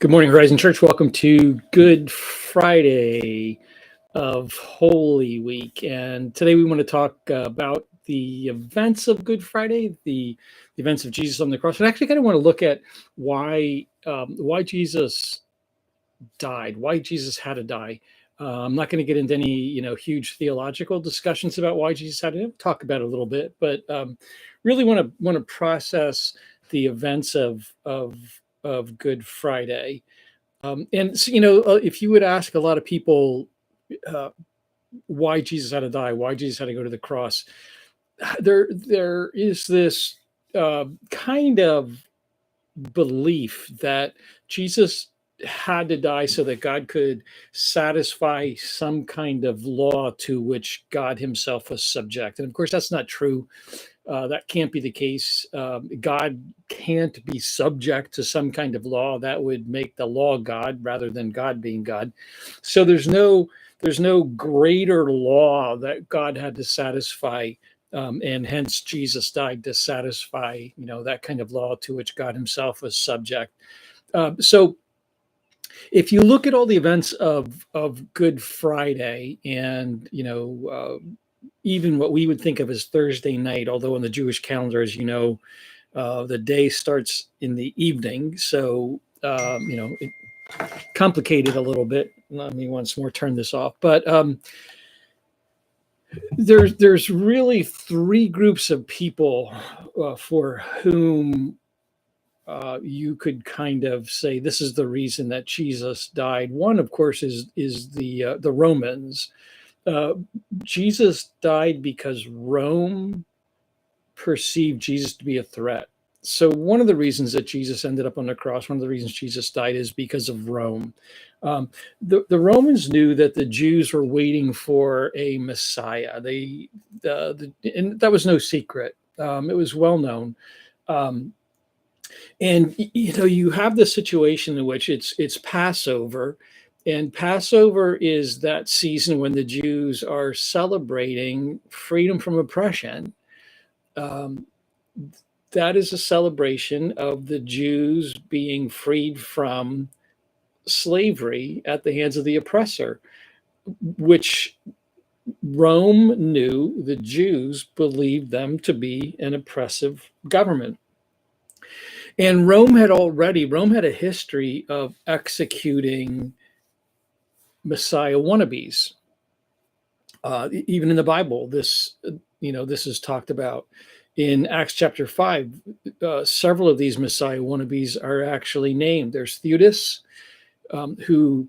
Good morning, Horizon Church. Welcome to Good Friday of Holy Week. And today we want to talk about the events of Good Friday, the events of Jesus on the cross. And actually kind of want to look at why Jesus died, why Jesus had to die. I'm not going to get into any, huge theological discussions about why Jesus had to talk about it a little bit, but really want to process the events of Good Friday. And so, if you would ask a lot of people why Jesus had to die, why Jesus had to go to the cross, there is this kind of belief that Jesus had to die so that God could satisfy some kind of law to which God himself was subject. And of course, that's not true. That can't be the case. God can't be subject to some kind of law that would make the law God rather than God being God. So there's no greater law that God had to satisfy, and hence Jesus died to satisfy that kind of law to which God himself was subject. So if you look at all the events of Good Friday, and even what we would think of as Thursday night, although in the Jewish calendar, as the day starts in the evening. So, it complicated a little bit. Let me once more turn this off. But there's really three groups of people for whom you could kind of say this is the reason that Jesus died. One, of course, is the Romans. Jesus died because Rome perceived Jesus to be a threat. So one of the reasons that Jesus ended up on the cross, one of the reasons Jesus died, is because of Rome. The Romans knew that the Jews were waiting for a Messiah. And that was no secret. It was well known. And you have this situation in which it's Passover. And Passover is that season when the Jews are celebrating freedom from oppression. That is a celebration of the Jews being freed from slavery at the hands of the oppressor, which Rome knew the Jews believed them to be an oppressive government. And Rome had a history of executing Messiah wannabes. Even in the Bible, this is talked about. In Acts chapter 5, several of these Messiah wannabes are actually named. There's Theudas, who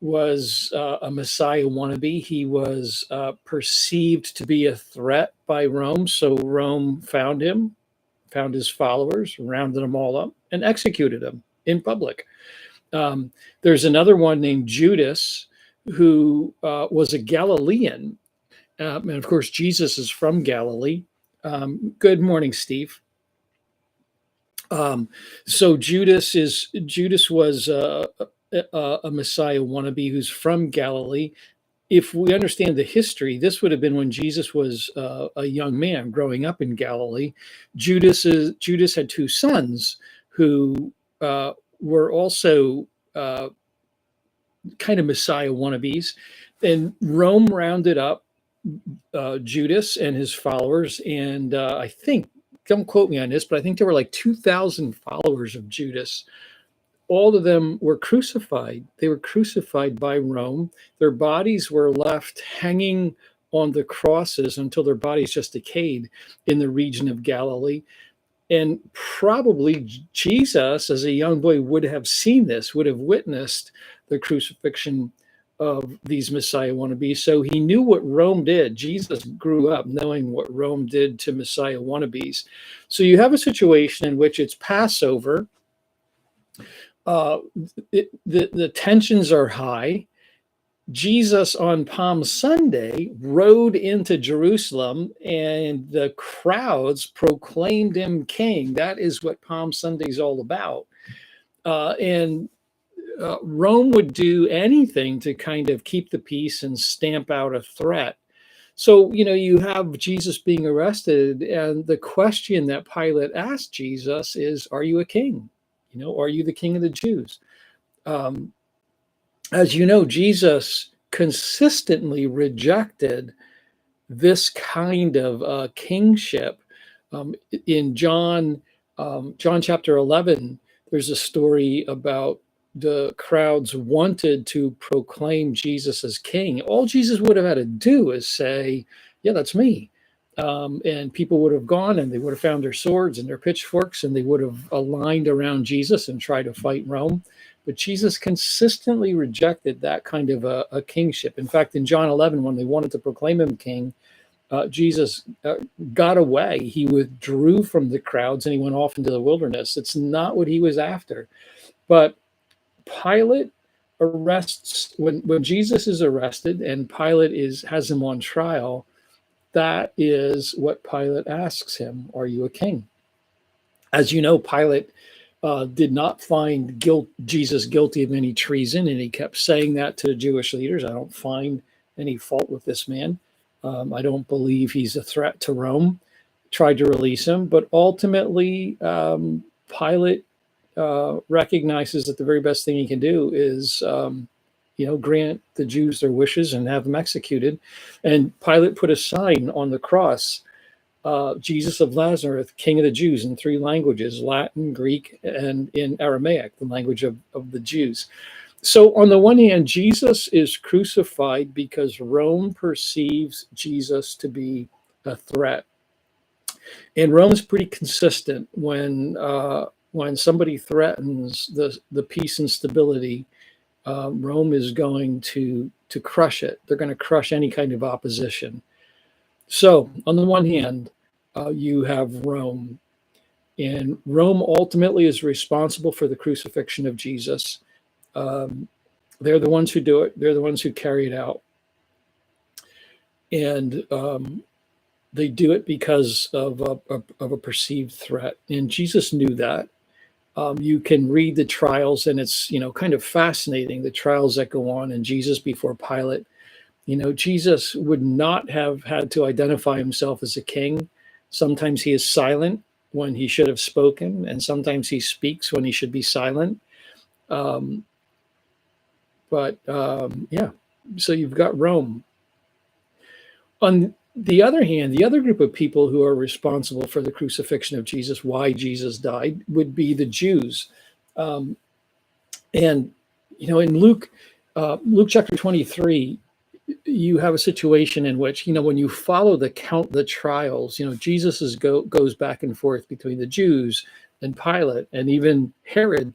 was a Messiah wannabe. He was perceived to be a threat by Rome, so Rome found him, found his followers, rounded them all up, and executed them in public. There's another one named Judas, who was a Galilean. And of course, Jesus is from Galilee. Good morning, Steve. So Judas was a Messiah wannabe who's from Galilee. If we understand the history, this would have been when Jesus was a young man growing up in Galilee. Judas had two sons who were also kind of Messiah wannabes, and Rome rounded up Judas and his followers, and I think, don't quote me on this, but I think there were like 2,000 followers of Judas. All of them were crucified. They were crucified by Rome. Their bodies were left hanging on the crosses until their bodies just decayed in the region of Galilee. And probably Jesus, as a young boy, would have seen this, would have witnessed the crucifixion of these Messiah wannabes. So he knew what Rome did. Jesus grew up knowing what Rome did to Messiah wannabes. So you have a situation in which it's Passover. The tensions are high. Jesus on Palm Sunday rode into Jerusalem, and the crowds proclaimed him king. That is what Palm Sunday is all about. And Rome would do anything to kind of keep the peace and stamp out a threat. So, you have Jesus being arrested, and the question that Pilate asked Jesus is, are you a king? Are you the king of the Jews? Um, as you know, Jesus consistently rejected this kind of kingship. In John chapter 11, there's a story about the crowds wanted to proclaim Jesus as king. All Jesus would have had to do is say, "Yeah, that's me." And people would have gone and they would have found their swords and their pitchforks and they would have aligned around Jesus and tried to fight Rome. But Jesus consistently rejected that kind of a kingship. In fact, in John 11, when they wanted to proclaim him king, Jesus got away. He withdrew from the crowds and he went off into the wilderness. It's not what he was after. But Pilate arrests, when Jesus is arrested and has him on trial, that is what Pilate asks him: "Are you a king?" As you know, Pilate did not find Jesus guilty of any treason, and he kept saying that to the Jewish leaders. "I don't find any fault with this man. I don't believe he's a threat to Rome." Tried to release him, but ultimately, Pilate recognizes that the very best thing he can do is, grant the Jews their wishes and have them executed. And Pilate put a sign on the cross: Jesus of Nazareth, King of the Jews, in three languages: Latin, Greek, and in Aramaic, the language of the Jews. So, on the one hand, Jesus is crucified because Rome perceives Jesus to be a threat. And Rome is pretty consistent when somebody threatens the peace and stability. Rome is going to crush it. They're going to crush any kind of opposition. So, on the one hand, you have Rome, and Rome ultimately is responsible for the crucifixion of Jesus. They're the ones who do it. They're the ones who carry it out, and they do it because of a perceived threat. And Jesus knew that. You can read the trials, and it's kind of fascinating, the trials that go on in Jesus before Pilate. Jesus would not have had to identify himself as a king. Sometimes he is silent when he should have spoken, and sometimes he speaks when he should be silent. Um, yeah, so you've got Rome. On the other hand, the other group of people who are responsible for the crucifixion of Jesus, why Jesus died, would be the Jews. Um, and, in Luke chapter 23, you have a situation in which, when you follow the trials, Jesus goes back and forth between the Jews and Pilate and even Herod.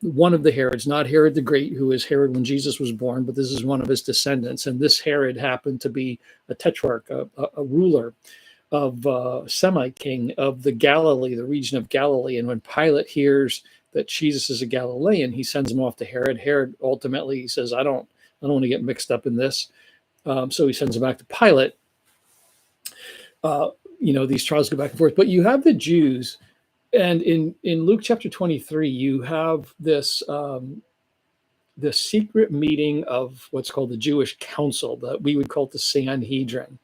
One of the Herods, not Herod the Great, who was Herod when Jesus was born, but this is one of his descendants. And this Herod happened to be a tetrarch, a ruler of Semite king of the Galilee, the region of Galilee. And when Pilate hears that Jesus is a Galilean, he sends him off to Herod. Herod ultimately says, I don't want to get mixed up in this. So he sends him back to Pilate. These trials go back and forth. But you have the Jews. And in Luke chapter 23, you have this secret meeting of what's called the Jewish Council, that we would call it the Sanhedrin.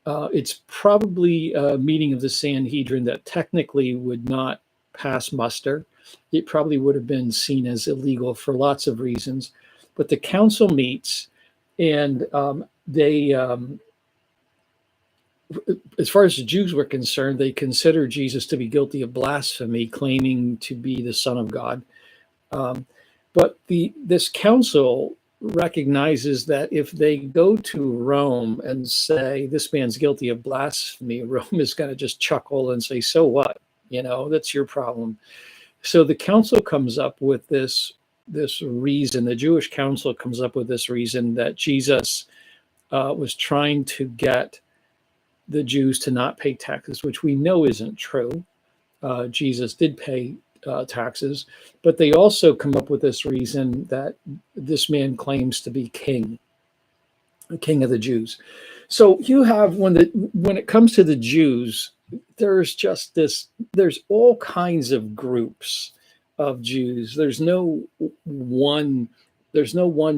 It's probably a meeting of the Sanhedrin that technically would not pass muster. It probably would have been seen as illegal for lots of reasons. But the council meets, and they as far as the Jews were concerned, they considered Jesus to be guilty of blasphemy, claiming to be the Son of God. But this council recognizes that if they go to Rome and say this man's guilty of blasphemy, Rome is going to just chuckle and say, "So what? That's your problem." So the council comes up with this reason. The Jewish council comes up with this reason that Jesus was trying to get the Jews to not pay taxes, which we know isn't true. Jesus did pay taxes, but they also come up with this reason that this man claims to be king of the Jews. So you have, when it comes to the Jews, there's all kinds of groups of Jews. There's no one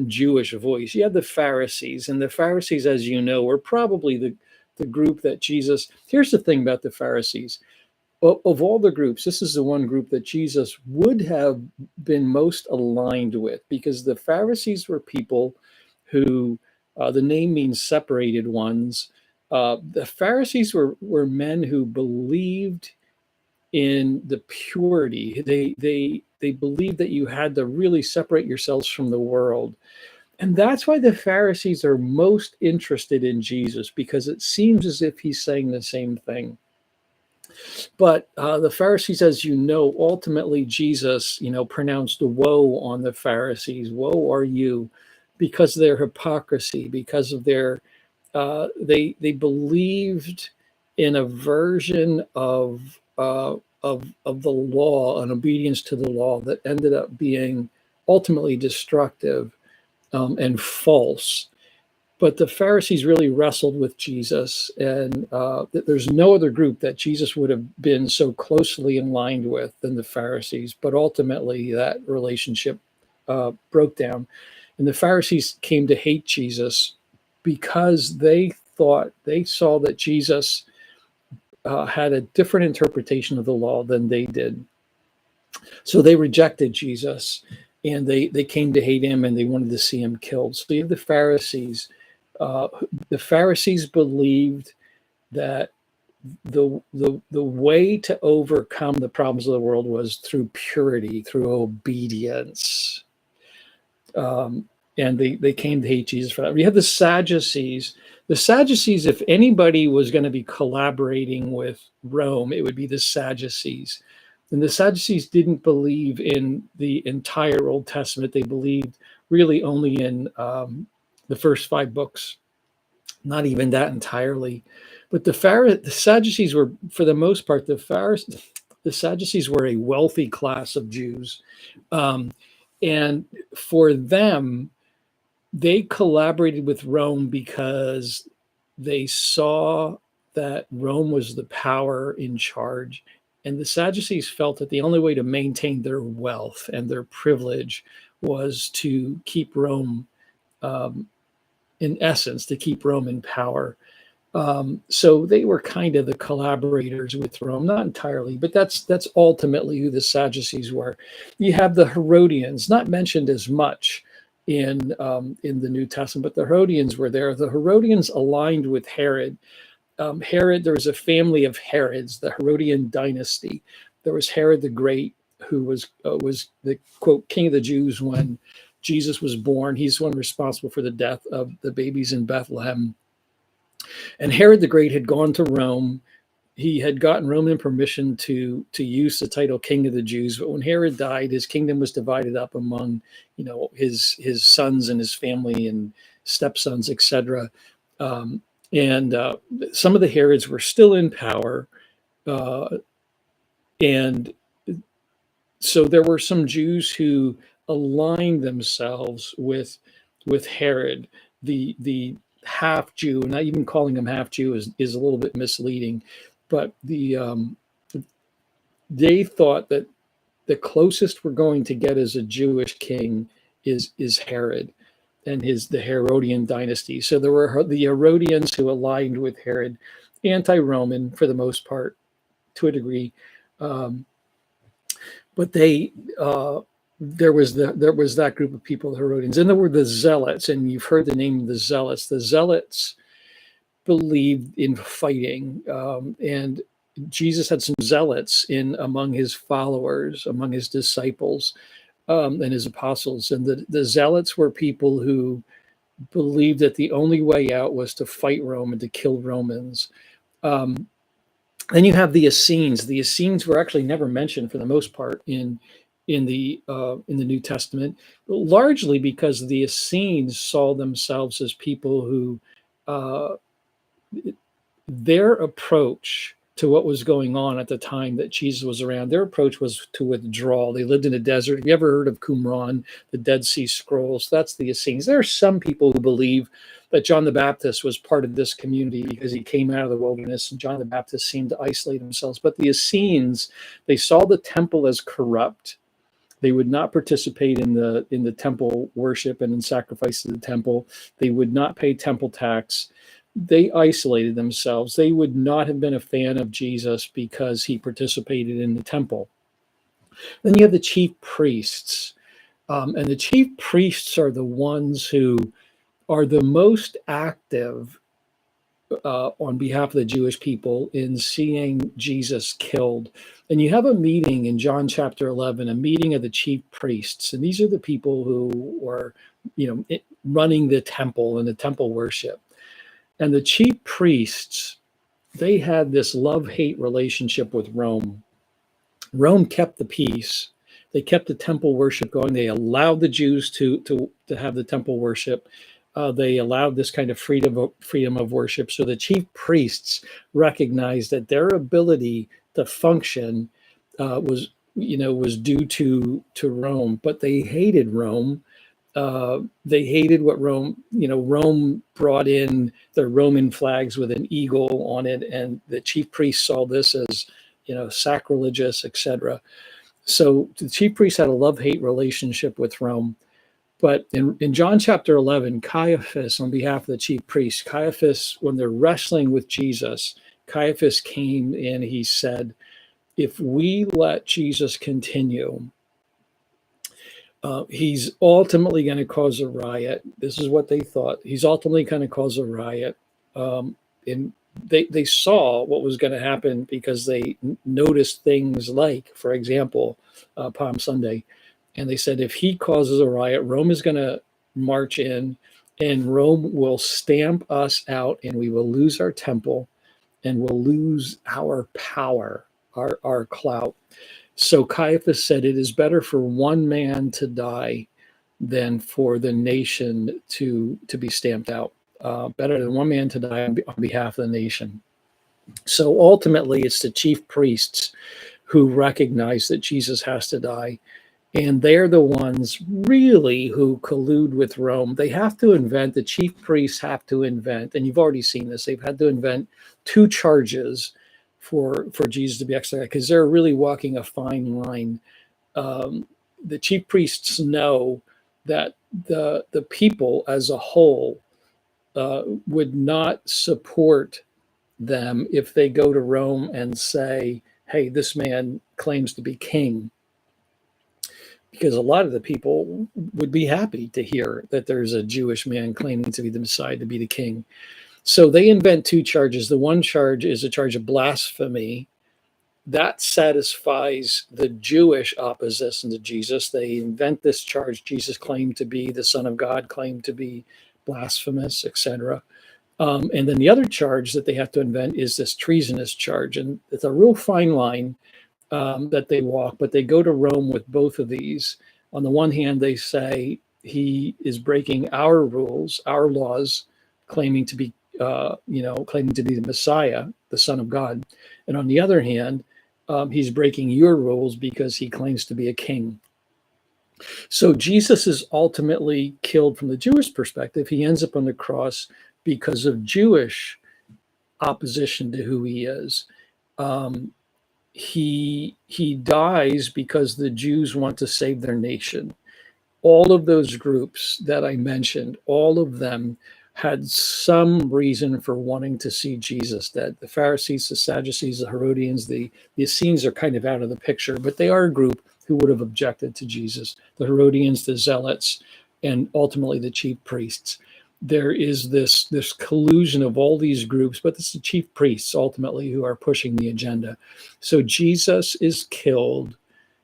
Jewish voice. You have the Pharisees, and the Pharisees, as you know, were probably the group that Jesus. Here's the thing about the Pharisees. of all the groups, this is the one group that Jesus would have been most aligned with, because the Pharisees were people who, the name means separated ones. The Pharisees were men who believed in the purity. They believed that you had to really separate yourselves from the world. And that's why the Pharisees are most interested in Jesus, because it seems as if he's saying the same thing. But the Pharisees, as you know, ultimately Jesus, pronounced woe on the Pharisees. Woe are you, because of their hypocrisy, because of their they believed in a version of the law, an obedience to the law that ended up being ultimately destructive and false. But the Pharisees really wrestled with Jesus, and there's no other group that Jesus would have been so closely in line with than the Pharisees. But ultimately, that relationship broke down, and the Pharisees came to hate Jesus because they saw that Jesus had a different interpretation of the law than they did. So they rejected Jesus, and they came to hate him, and they wanted to see him killed. So you have the Pharisees. The Pharisees believed that the way to overcome the problems of the world was through purity, through obedience. And they came to hate Jesus for that. We have the Sadducees. The Sadducees, if anybody was going to be collaborating with Rome, it would be the Sadducees. And the Sadducees didn't believe in the entire Old Testament. They believed really only in the first 5 books, not even that entirely. But the Sadducees were, for the most part, the Sadducees were a wealthy class of Jews. And for them, they collaborated with Rome because they saw that Rome was the power in charge. And the Sadducees felt that the only way to maintain their wealth and their privilege was to keep Rome, in essence, to keep Rome in power. So they were kind of the collaborators with Rome, not entirely, but that's ultimately who the Sadducees were. You have the Herodians, not mentioned as much in the New Testament, but the Herodians were there. The Herodians aligned with Herod. Herod, there was a family of Herods, the Herodian dynasty. There was Herod the Great, who was the quote king of the Jews when Jesus was born. He's the one responsible for the death of the babies in Bethlehem. And Herod the Great had gone to Rome. He had gotten Roman permission to use the title King of the Jews. But when Herod died, his kingdom was divided up among, his sons and his family and stepsons, etc. And some of the Herods were still in power, and so there were some Jews who aligned themselves with Herod, the half Jew. Not even calling him half Jew is a little bit misleading, but they thought that the closest we're going to get as a Jewish king is Herod and the Herodian dynasty. So there were the Herodians who aligned with Herod, anti-Roman for the most part, to a degree. But there was that group of people, the Herodians, and there were the Zealots, and you've heard the name of the Zealots. The Zealots believed in fighting, and Jesus had some zealots among his followers, among his disciples, and his apostles. And the zealots were people who believed that the only way out was to fight Rome and to kill Romans. Then you have the Essenes. The Essenes were actually never mentioned for the most part in the New Testament, largely because the Essenes saw themselves as people who their approach to what was going on at the time that Jesus was around, their approach was to withdraw. They lived in a desert. Have you ever heard of Qumran, the Dead Sea Scrolls? That's the Essenes. There are some people who believe that John the Baptist was part of this community because he came out of the wilderness, and John the Baptist seemed to isolate themselves. But the Essenes, they saw the temple as corrupt. They would not participate in the temple worship and in sacrifice to the temple. They would not pay temple tax. they isolated themselves. They would not have been a fan of Jesus because he participated in the temple. Then you have the chief priests. And the chief priests are the ones who are the most active on behalf of the Jewish people in seeing Jesus killed. And you have a meeting in John chapter 11, a meeting of the chief priests. And these are the people who were, running the temple and the temple worship. And the chief priests, they had this love-hate relationship with Rome. Rome kept the peace. They kept the temple worship going. They allowed the Jews to have the temple worship. They allowed this kind of freedom of worship. So the chief priests recognized that their ability to function was due to Rome, but they hated Rome. They hated what Rome brought in their Roman flags with an eagle on it, and the chief priests saw this as sacrilegious, etc. So the chief priests had a love-hate relationship with Rome. But in John chapter 11, Caiaphas, on behalf of the chief priests, Caiaphas, when they're wrestling with Jesus, Caiaphas came and he said, if we let Jesus continue, he's ultimately going to cause a riot. This is what they thought. He's ultimately going to cause a riot. And they saw what was going to happen because they noticed things like, for example, Palm Sunday. And they said, if he causes a riot, Rome is going to march in and Rome will stamp us out and we will lose our temple and we'll lose our power, our clout. So Caiaphas said, it is better for one man to die than for the nation to be stamped out. Better than one man to die on behalf of the nation. So ultimately, it's the chief priests who recognize that Jesus has to die. And they're the ones really who collude with Rome. They have to invent, the chief priests have to invent, and you've already seen this, they've had to invent two charges for Jesus to be executed because they're really walking a fine line. The chief priests know that the people as a whole would not support them if they go to Rome and say, hey, this man claims to be king. Because a lot of the people would be happy to hear that there's a Jewish man claiming to be the Messiah, to be the king. So they invent two charges. The one charge is a charge of blasphemy. That satisfies the Jewish opposition to Jesus. They invent this charge. Jesus claimed to be the Son of God, claimed to be blasphemous, etc. And then the other charge that they have to invent is this treasonous charge. And it's a real fine line that they walk, but they go to Rome with both of these. On the one hand, they say he is breaking our rules, our laws, claiming to be, claiming to be the Messiah, the Son of God. And on the other hand, he's breaking your rules because he claims to be a king. So Jesus is ultimately killed from the Jewish perspective. He ends up on the cross because of Jewish opposition to who he is. He dies because the Jews want to save their nation. All of those groups that I mentioned, all of them had some reason for wanting to see Jesus dead. The Pharisees, the Sadducees, the Herodians, the Essenes are kind of out of the picture, but they are a group who would have objected to Jesus. The Herodians, the Zealots, and ultimately the chief priests. There is this collusion of all these groups, but it's the chief priests ultimately who are pushing the agenda. So Jesus is killed.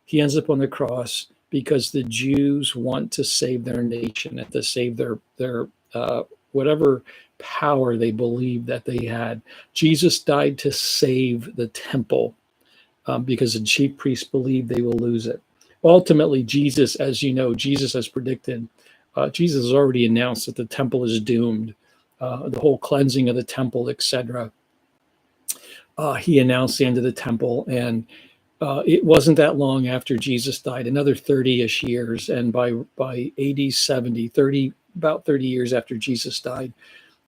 He ends up on the cross because the Jews want to save their nation and to save their whatever power they believed that they had. Jesus died to save the temple because the chief priests believe they will lose it. Ultimately, Jesus, as you know, Jesus has predicted, Jesus has already announced that the temple is doomed, the whole cleansing of the temple, etc. He announced the end of the temple, and it wasn't that long after Jesus died, another 30-ish years, and by AD 70, about 30 years after Jesus died,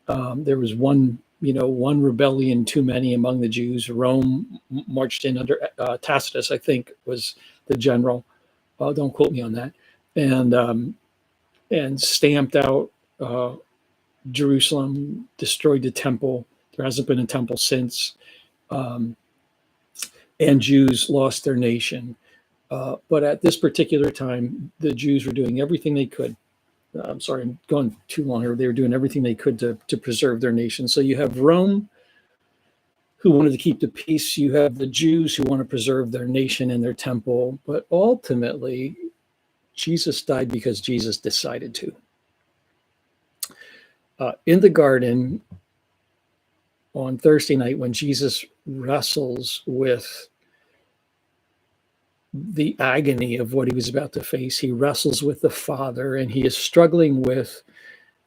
there was one rebellion too many among the Jews. Rome marched in under Tacitus, I think, was the general. Don't quote me on that. And stamped out Jerusalem, destroyed the temple. There hasn't been a temple since. Um, and Jews lost their nation. But at this particular time, the Jews were doing everything they could. I'm sorry, I'm going too long here. They were doing everything they could to preserve their nation. So you have Rome, who wanted to keep the peace. You have the Jews who want to preserve their nation and their temple. But ultimately, Jesus died because Jesus decided to. In the garden on Thursday night, when Jesus wrestles with the agony of what he was about to face, he wrestles with the Father, and he is struggling with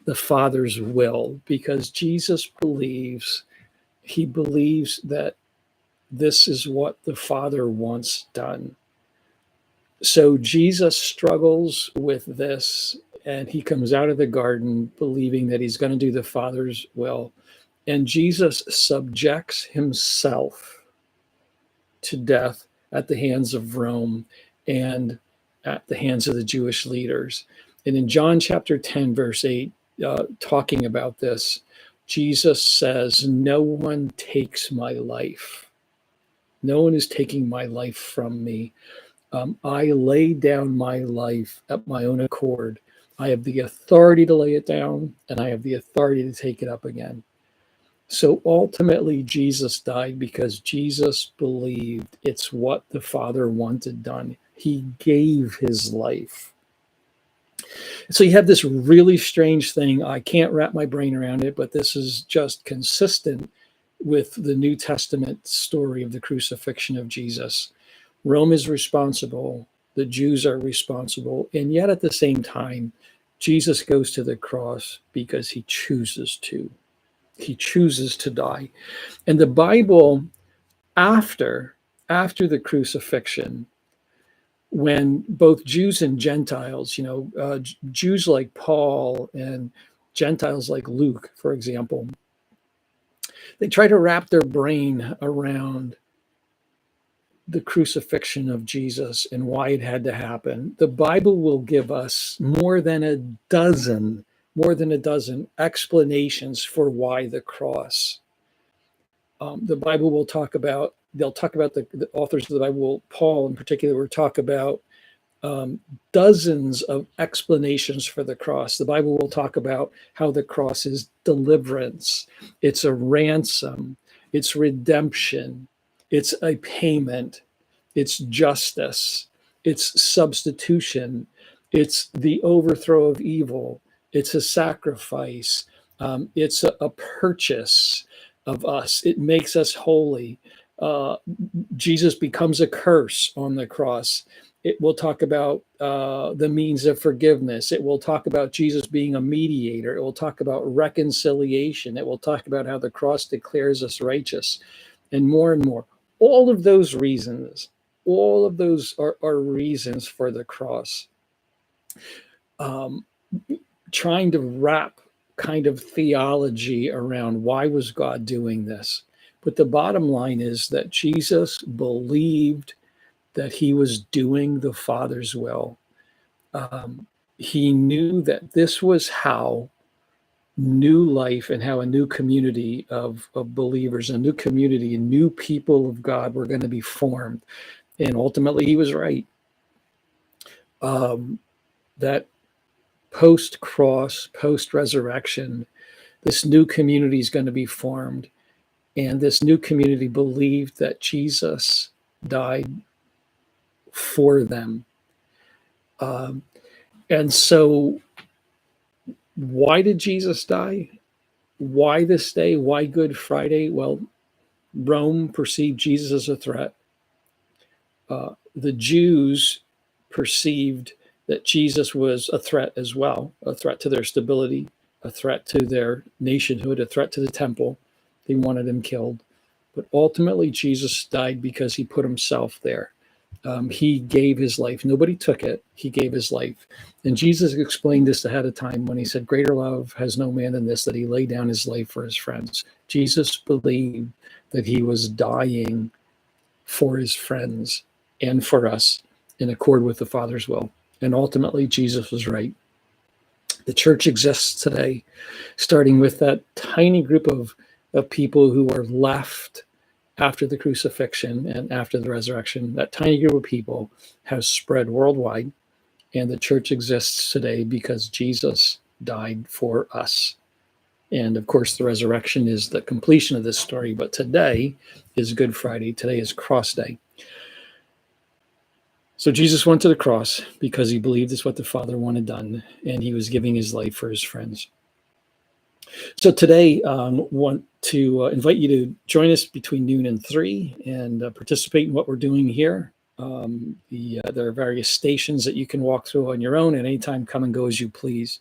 the Father's will, because Jesus believes that this is what the Father wants done. So Jesus struggles with this, and he comes out of the garden believing that he's going to do the Father's will. And Jesus subjects himself to death at the hands of Rome and at the hands of the Jewish leaders. And in John chapter 10, verse 8, talking about this, Jesus says, "No one takes my life. No one is taking my life from me. I lay down my life at my own accord. I have the authority to lay it down, and I have the authority to take it up again." So ultimately, Jesus died because Jesus believed it's what the Father wanted done. He gave his life. So you have this really strange thing. I can't wrap my brain around it, but this is just consistent with the New Testament story of the crucifixion of Jesus. Rome is responsible, the Jews are responsible, and yet at the same time, Jesus goes to the cross because he chooses to. He chooses to die. And the Bible, after the crucifixion, when both Jews and Gentiles, Jews like Paul and Gentiles like Luke, for example, they try to wrap their brain around the crucifixion of Jesus and why it had to happen. The Bible will give us more than a dozen explanations for why the cross. The Bible will talk about, the authors of the Bible, Paul in particular, will talk about dozens of explanations for the cross. The Bible will talk about how the cross is deliverance, it's a ransom, it's redemption, it's a payment, it's justice, it's substitution, it's the overthrow of evil, it's a sacrifice, it's a purchase of us, it makes us holy. Jesus becomes a curse on the cross. It will talk about the means of forgiveness. It will talk about Jesus being a mediator. It will talk about reconciliation. It will talk about how the cross declares us righteous, and more and more. All of those reasons, are reasons for the cross. Trying to wrap kind of theology around why was God doing this. But the bottom line is that Jesus believed that he was doing the Father's will. He knew that this was how new life and how a new community of believers, a new community, and new people of God were going to be formed. And ultimately, he was right. That post-cross, post-resurrection, this new community is going to be formed. And this new community believed that Jesus died for them. And so why did Jesus die? Why this day? Why Good Friday? Well, Rome perceived Jesus as a threat. The Jews perceived that Jesus was a threat as well, a threat to their stability, a threat to their nationhood, a threat to the temple. They wanted him killed. But ultimately, Jesus died because he put himself there. He gave his life. Nobody took it. He gave his life. And Jesus explained this ahead of time when he said, "Greater love has no man than this, that he laid down his life for his friends." Jesus believed that he was dying for his friends and for us in accord with the Father's will. And ultimately, Jesus was right. The church exists today, starting with that tiny group of people who are left after the crucifixion and after the resurrection. That tiny group of people has spread worldwide, and the church exists today because Jesus died for us. And of course, the resurrection is the completion of this story, but today is Good Friday. Today is Cross Day. So Jesus went to the cross because he believed it's what the Father wanted done, and he was giving his life for his friends. So today, want to invite you to join us between noon and 3 and participate in what we're doing here. There are various stations that you can walk through on your own, and anytime come and go as you please.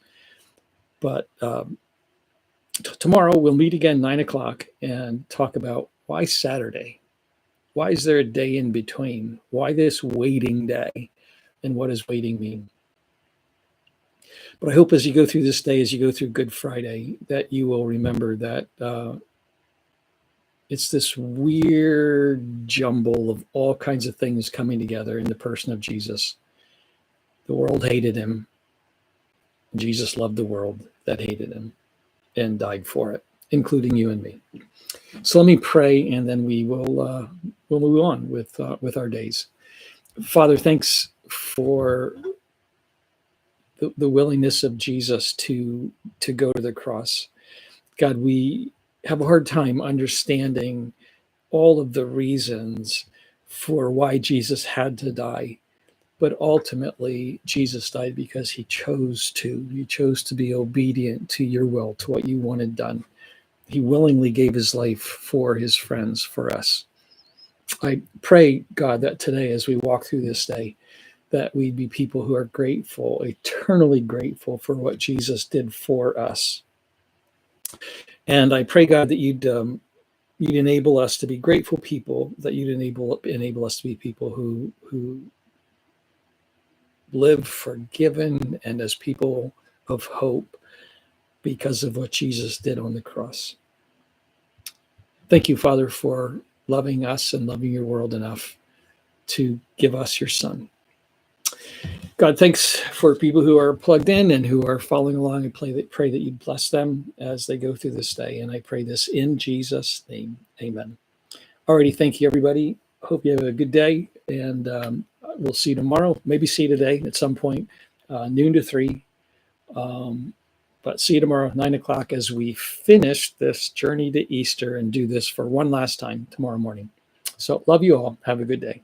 But tomorrow we'll meet again 9 o'clock and talk about why Saturday. Why is there a day in between? Why this waiting day? And what does waiting mean? But I hope as you go through this day, as you go through Good Friday, that you will remember that it's this weird jumble of all kinds of things coming together in the person of Jesus. The world hated him. Jesus loved the world that hated him and died for it, including you and me. So let me pray, and then we'll move on with our days. Father, thanks for the willingness of Jesus to go to the cross. God, we have a hard time understanding all of the reasons for why Jesus had to die. But ultimately, Jesus died because he chose to. He chose to be obedient to your will, to what you wanted done. He willingly gave his life for his friends, for us. I pray, God, that today, as we walk through this day, that we'd be people who are grateful, eternally grateful for what Jesus did for us. And I pray, God, that you'd enable us to be grateful people, that you'd enable us to be people who live forgiven and as people of hope because of what Jesus did on the cross. Thank you, Father, for loving us and loving your world enough to give us your Son. God, thanks for people who are plugged in and who are following along. I pray that you bless them as they go through this day. And I pray this in Jesus' name. Amen. Alrighty, thank you, everybody. Hope you have a good day. And we'll see you tomorrow. Maybe see you today at some point, noon to 3. But see you tomorrow, 9 o'clock, as we finish this journey to Easter and do this for one last time tomorrow morning. So love you all. Have a good day.